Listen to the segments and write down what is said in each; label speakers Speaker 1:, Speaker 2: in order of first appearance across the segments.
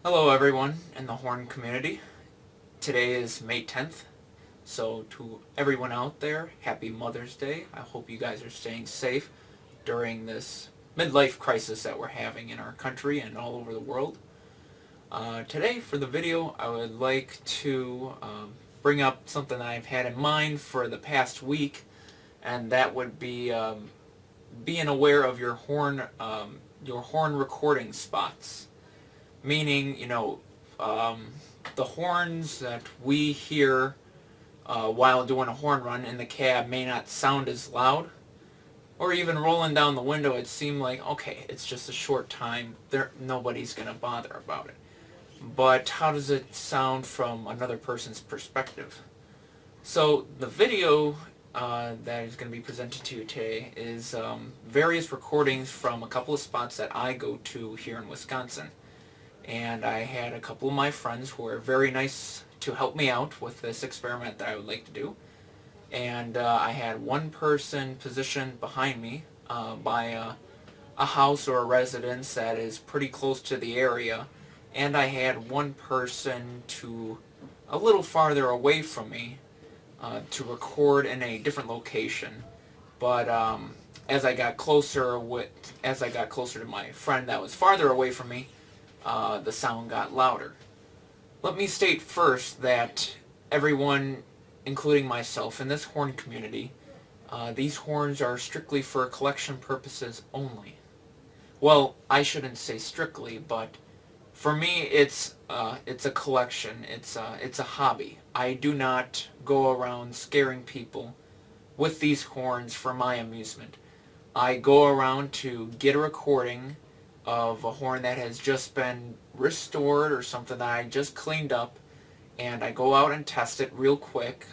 Speaker 1: Hello everyone in the horn community. Today is May 10th, so to everyone out there, happy Mother's Day. I hope you guys are staying safe during this midlife crisis that we're having in our country and all over the world. Today for the video I would like to bring up something that I've had in mind for the past week, and that would be being aware of your horn recording spots. Meaning, the horns that we hear while doing a horn run in the cab may not sound as loud, or even rolling down the window it seemed like, okay, it's just a short time, nobody's going to bother about it. But how does it sound from another person's perspective? So the video that is going to be presented to you today is various recordings from a couple of spots that I go to here in Wisconsin. And I had a couple of my friends who were very nice to help me out with this experiment that I would like to do. And I had one person positioned behind me by a house or a residence that is pretty close to the area, and I had one person a little farther away from me to record in a different location. But as I got closer to my friend that was farther away from me, the sound got louder. Let me state first that everyone, including myself, in this horn community, these horns are strictly for collection purposes only. Well, I shouldn't say strictly, but for me, it's a collection. It's a hobby. I do not go around scaring people with these horns for my amusement. I go around to get a recording of a horn that has just been restored or something that I just cleaned up, and I go out and test it real quick,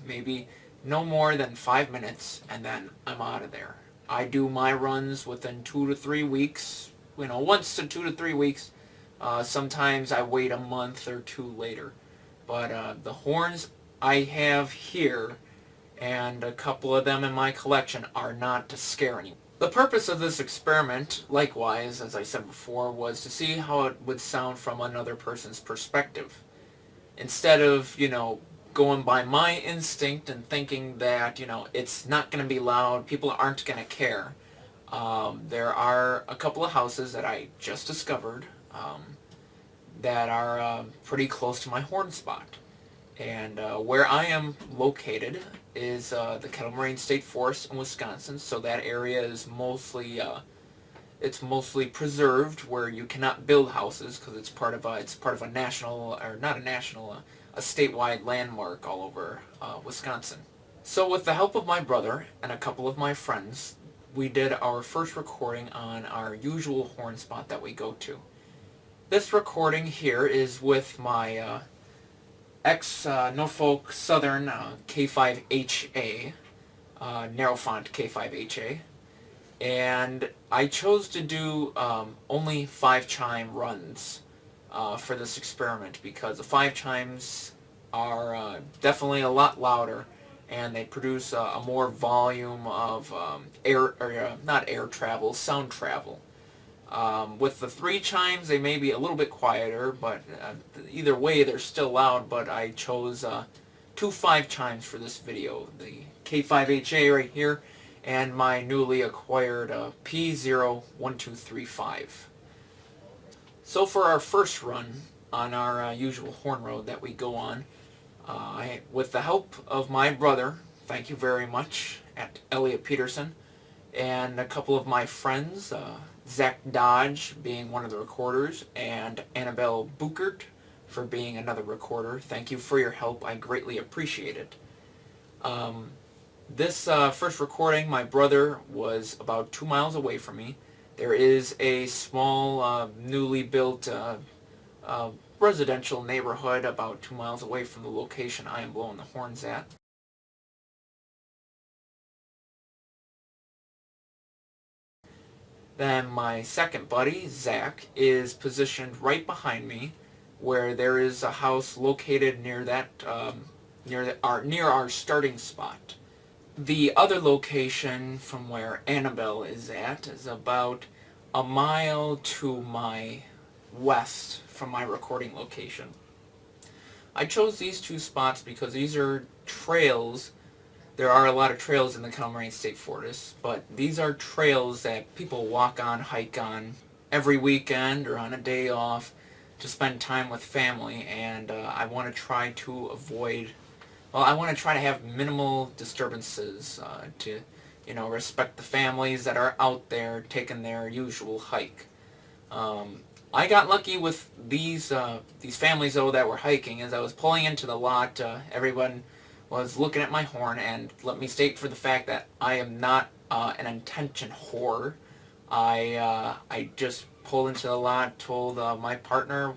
Speaker 1: maybe no more than 5 minutes, and then I'm out of there. I do my runs within 2 to 3 weeks, once to 2 to 3 weeks. Sometimes I wait a month or two later. But the horns I have here, and a couple of them in my collection, are not to scare anyone. The purpose of this experiment, likewise, as I said before, was to see how it would sound from another person's perspective. Instead of, going by my instinct and thinking that, it's not going to be loud, people aren't going to care. There are a couple of houses that I just discovered that are pretty close to my horn spot. And where I am located is the Kettle Moraine State Forest in Wisconsin, so that area is mostly preserved, where you cannot build houses because it's part of a national, or not a national, a statewide landmark all over Wisconsin. So with the help of my brother and a couple of my friends, we did our first recording on our usual horn spot that we go to. This recording here is with my ex-Norfolk Southern K5HA, narrow font K5HA, and I chose to do only 5 chime runs for this experiment because the 5 chimes are definitely a lot louder, and they produce a more volume of sound travel. With the 3 chimes, they may be a little bit quieter, but either way, they're still loud. But I chose 2 5 chimes for this video, the K5HA right here, and my newly acquired P01235. So for our first run on our usual horn road that we go on, with the help of my brother, thank you very much, at Elliot Pederson, and a couple of my friends, Zach Dodge being one of the recorders, and Annebell Buchert for being another recorder. Thank you for your help. I greatly appreciate it. This first recording, my brother was about 2 miles away from me. There is a small, newly built residential neighborhood about 2 miles away from the location I am blowing the horns at. Then my second buddy, Zach, is positioned right behind me, where there is a house located near our starting spot. The other location from where Annebell is at is about a mile to my west from my recording location. I chose these two spots because these are trails. There are a lot of trails in the Kettle Moraine State Forest, but these are trails that people walk on, hike on every weekend or on a day off to spend time with family, and I want to try to avoid, well, I want to try to have minimal disturbances to, respect the families that are out there taking their usual hike. I got lucky with these families, though, that were hiking. As I was pulling into the lot, everyone was looking at my horn, and let me state for the fact that I am not an intention whore. I just pulled into the lot, told my partner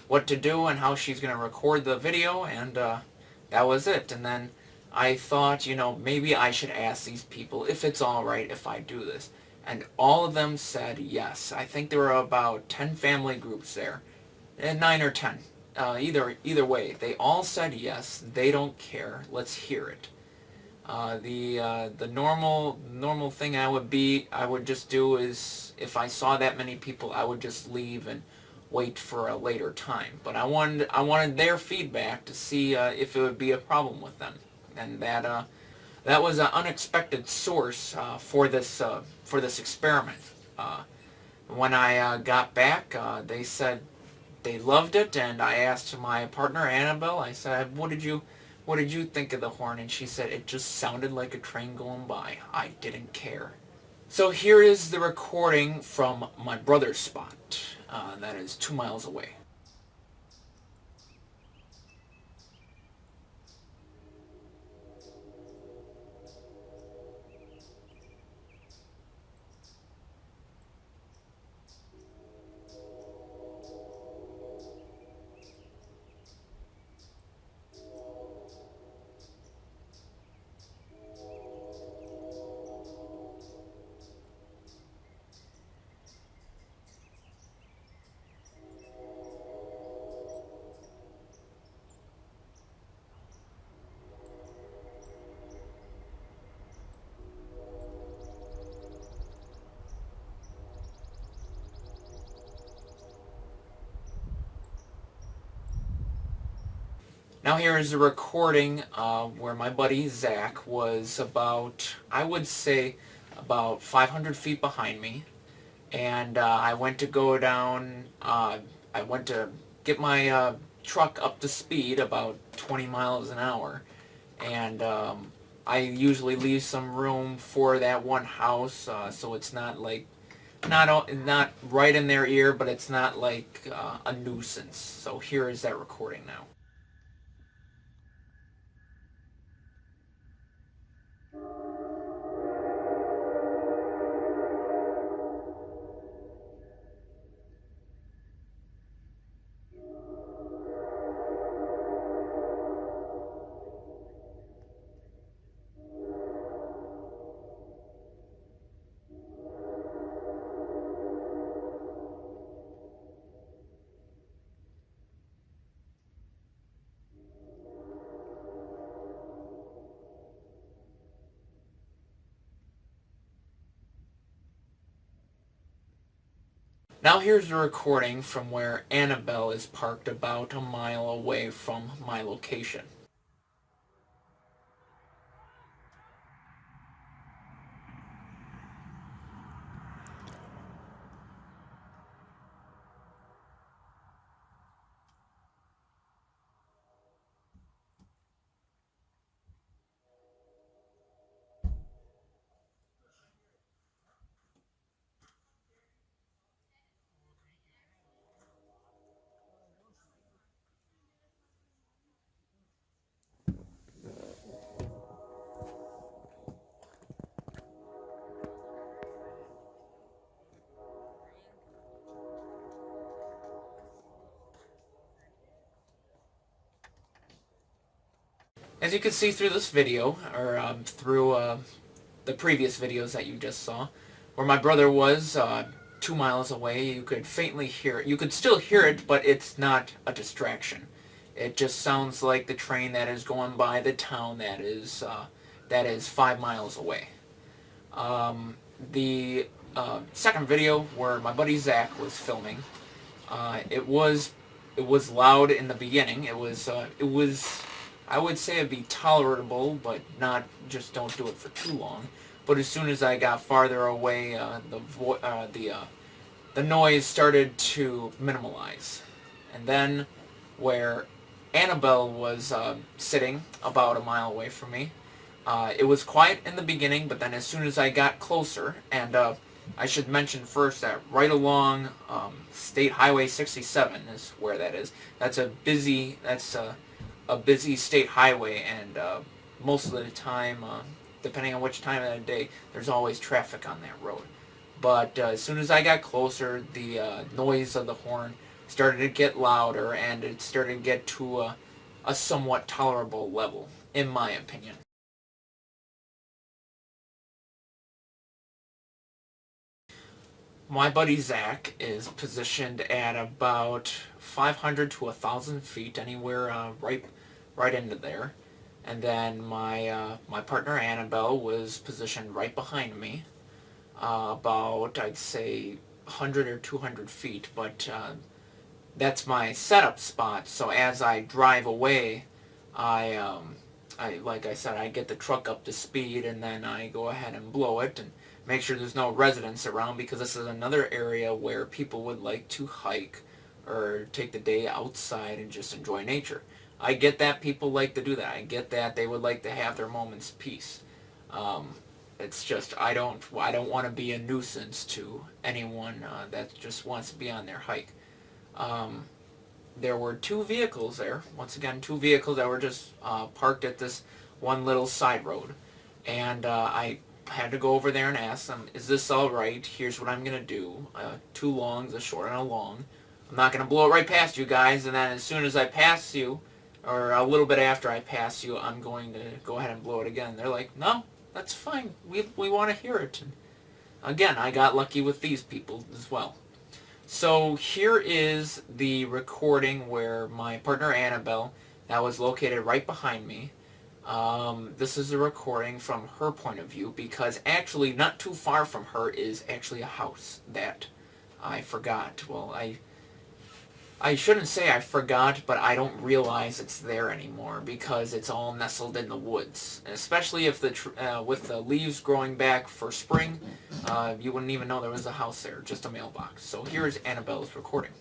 Speaker 1: what to do and how she's going to record the video, and that was it. And then I thought, maybe I should ask these people if it's all right if I do this. And all of them said yes. I think there were about 10 family groups there, and 9 or 10. Either way, they all said yes. They don't care. Let's hear it. The normal thing I would just do is, if I saw that many people, I would just leave and wait for a later time. But I wanted their feedback to see if it would be a problem with them, and that was an unexpected source for this experiment. When I got back, they said they loved it, and I asked my partner Annebell. I said, "What did you think of the horn?" And she said, "It just sounded like a train going by. I didn't care." So here is the recording from my brother's spot. That is 2 miles away. Now here is a recording where my buddy Zach was I would say, about 500 feet behind me, and I went to go down, I went to get my truck up to speed, about 20 miles an hour, and I usually leave some room for that one house, so it's not like, not right in their ear, but it's not like a nuisance. So here is that recording now. Now here's a recording from where Annebell is parked about a mile away from my location. As you can see through this video, or through the previous videos that you just saw, where my brother was 2 miles away, you could faintly hear it. You could still hear it, but it's not a distraction. It just sounds like the train that is going by the town that is 5 miles away. The second video, where my buddy Zach was filming, It was loud in the beginning. I would say it'd be tolerable, but not just don't do it for too long. But as soon as I got farther away, the noise started to minimalize. And then where Annebell was sitting about a mile away from me, it was quiet in the beginning, but then as soon as I got closer, and I should mention first that right along State Highway 67 is where that is. That's a busy state highway, and most of the time, depending on which time of the day, there's always traffic on that road. But as soon as I got closer, the noise of the horn started to get louder, and it started to get to a somewhat tolerable level, in my opinion. My buddy Zach is positioned at about 500 to 1,000 feet, anywhere right into there. And then my partner Annabelle was positioned right behind me, about I'd say 100 or 200 feet. But that's my setup spot. So as I drive away, I like I said, I get the truck up to speed, and then I go ahead and blow it and make sure there's no residents around, because this is another area where people would like to hike or take the day outside and just enjoy nature. I get that people like to do that. I get that they would like to have their moments peace. It's just I don't want to be a nuisance to anyone that just wants to be on their hike. There were two vehicles there. Once again, two vehicles that were just parked at this one little side road, and I had to go over there and ask them, "Is this all right? Here's what I'm gonna do. Two longs, a short and a long. I'm not gonna blow it right past you guys, and then as soon as I pass you, or a little bit after I pass you, I'm going to go ahead and blow it again." They're like, "No, that's fine. We want to hear it." And again, I got lucky with these people as well. So here is the recording where my partner Annabelle, that was located right behind me. This is a recording from her point of view, because actually not too far from her is actually a house that I forgot. Well, I shouldn't say I forgot, but I don't realize it's there anymore because it's all nestled in the woods. And especially if with the leaves growing back for spring, you wouldn't even know there was a house there, just a mailbox. So here's Annabelle's recording.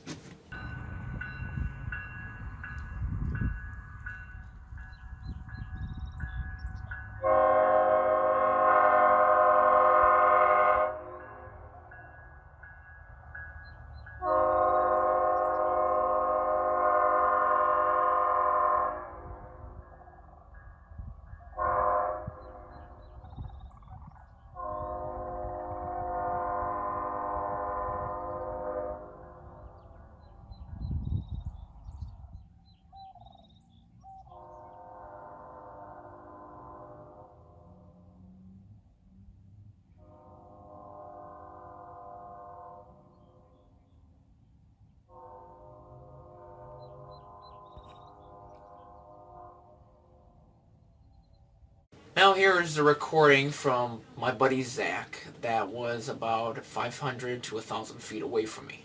Speaker 1: Now here is the recording from my buddy Zach that was about 500 to 1,000 feet away from me.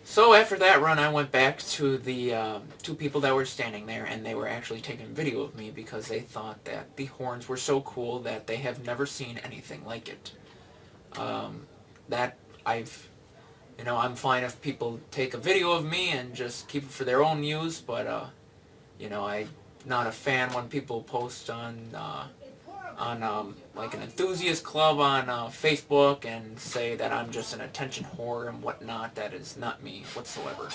Speaker 1: So after that run, I went back to the two people that were standing there, and they were actually taking video of me because they thought that the horns were so cool that they have never seen anything like it. That I've You know, I'm fine if people take a video of me and just keep it for their own use, but you know, I'm not a fan when people post on like an enthusiast club on Facebook and say that I'm just an attention whore and whatnot. That is not me whatsoever.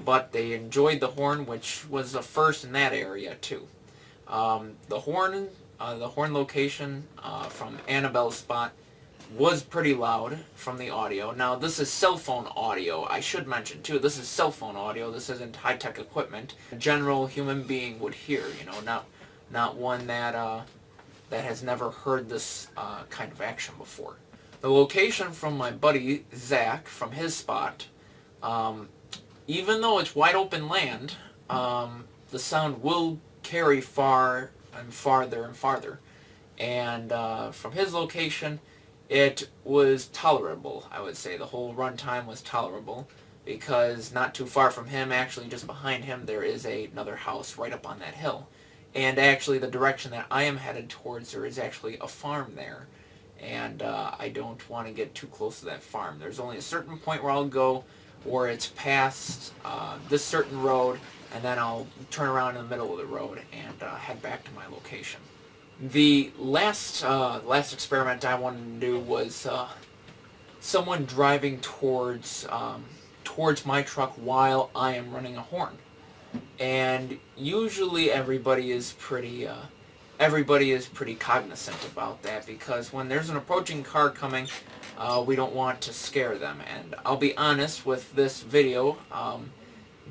Speaker 1: But they enjoyed the horn, which was a first in that area too. The horn location from Annebell's spot was pretty loud from the audio. Now this is cell phone audio, I should mention too. This is cell phone audio. This isn't high-tech equipment. A general human being would hear, you know, not one that has never heard this kind of action before. The location from my buddy Zach, from his spot, even though it's wide open land, the sound will carry far and farther and farther. And from his location, it was tolerable, I would say. The whole run time was tolerable, because not too far from him, actually just behind him, there is another house right up on that hill. And actually the direction that I am headed towards, there is actually a farm there. And I don't want to get too close to that farm. There's only a certain point where I'll go where it's past this certain road, and then I'll turn around in the middle of the road and head back to my location. The last experiment I wanted to do was someone driving towards my truck while I am running a horn. And usually everybody is pretty cognizant about that, because when there's an approaching car coming, we don't want to scare them. And I'll be honest with this video,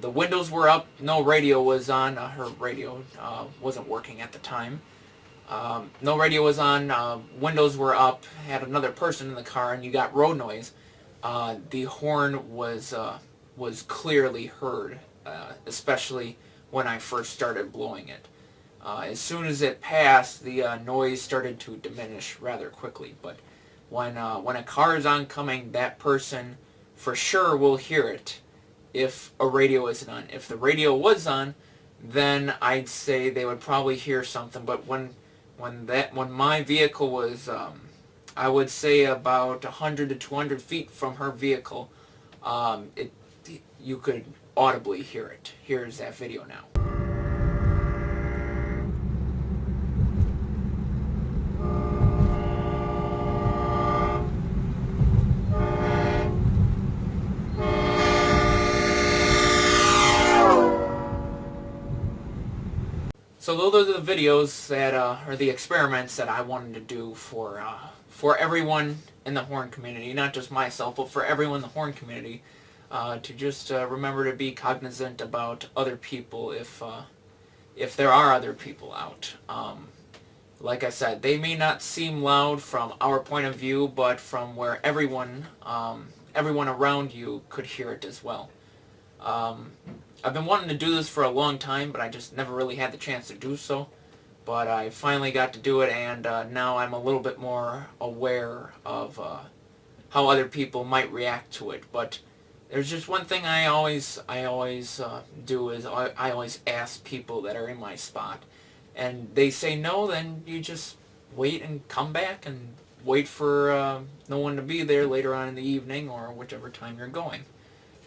Speaker 1: the windows were up, no radio was on. Her radio wasn't working at the time. No radio was on, windows were up, had another person in the car, and you got road noise. The horn was clearly heard, especially when I first started blowing it. As soon as it passed, the noise started to diminish rather quickly. But when a car is oncoming, that person for sure will hear it if a radio isn't on. If the radio was on, then I'd say they would probably hear something. But when my vehicle was, I would say about 100 to 200 feet from her vehicle, you could audibly hear it. Here's that video now. So those are the videos that are the experiments that I wanted to do for everyone in the horn community, not just myself, but for everyone in the horn community, to just remember to be cognizant about other people if there are other people out. Like I said, they may not seem loud from our point of view, but from where everyone around you could hear it as well. I've been wanting to do this for a long time, but I just never really had the chance to do so. But I finally got to do it, and now I'm a little bit more aware of how other people might react to it. But there's just one thing I always do is I always ask people that are in my spot, and they say no, then you just wait and come back and wait for no one to be there later on in the evening or whichever time you're going.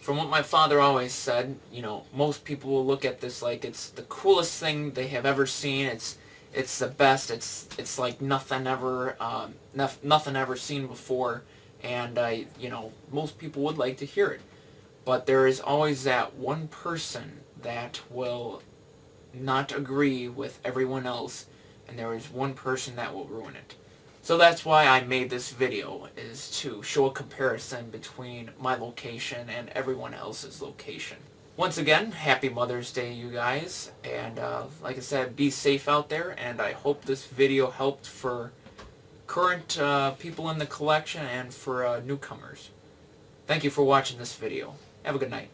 Speaker 1: From what my father always said, you know, most people will look at this like it's the coolest thing they have ever seen. It's the best. It's like nothing ever seen before, and you know, most people would like to hear it. But there is always that one person that will not agree with everyone else, and there is one person that will ruin it. So that's why I made this video, is to show a comparison between my location and everyone else's location. Once again, happy Mother's Day, you guys, and like I said, be safe out there, and I hope this video helped for current people in the collection and for newcomers. Thank you for watching this video. Have a good night.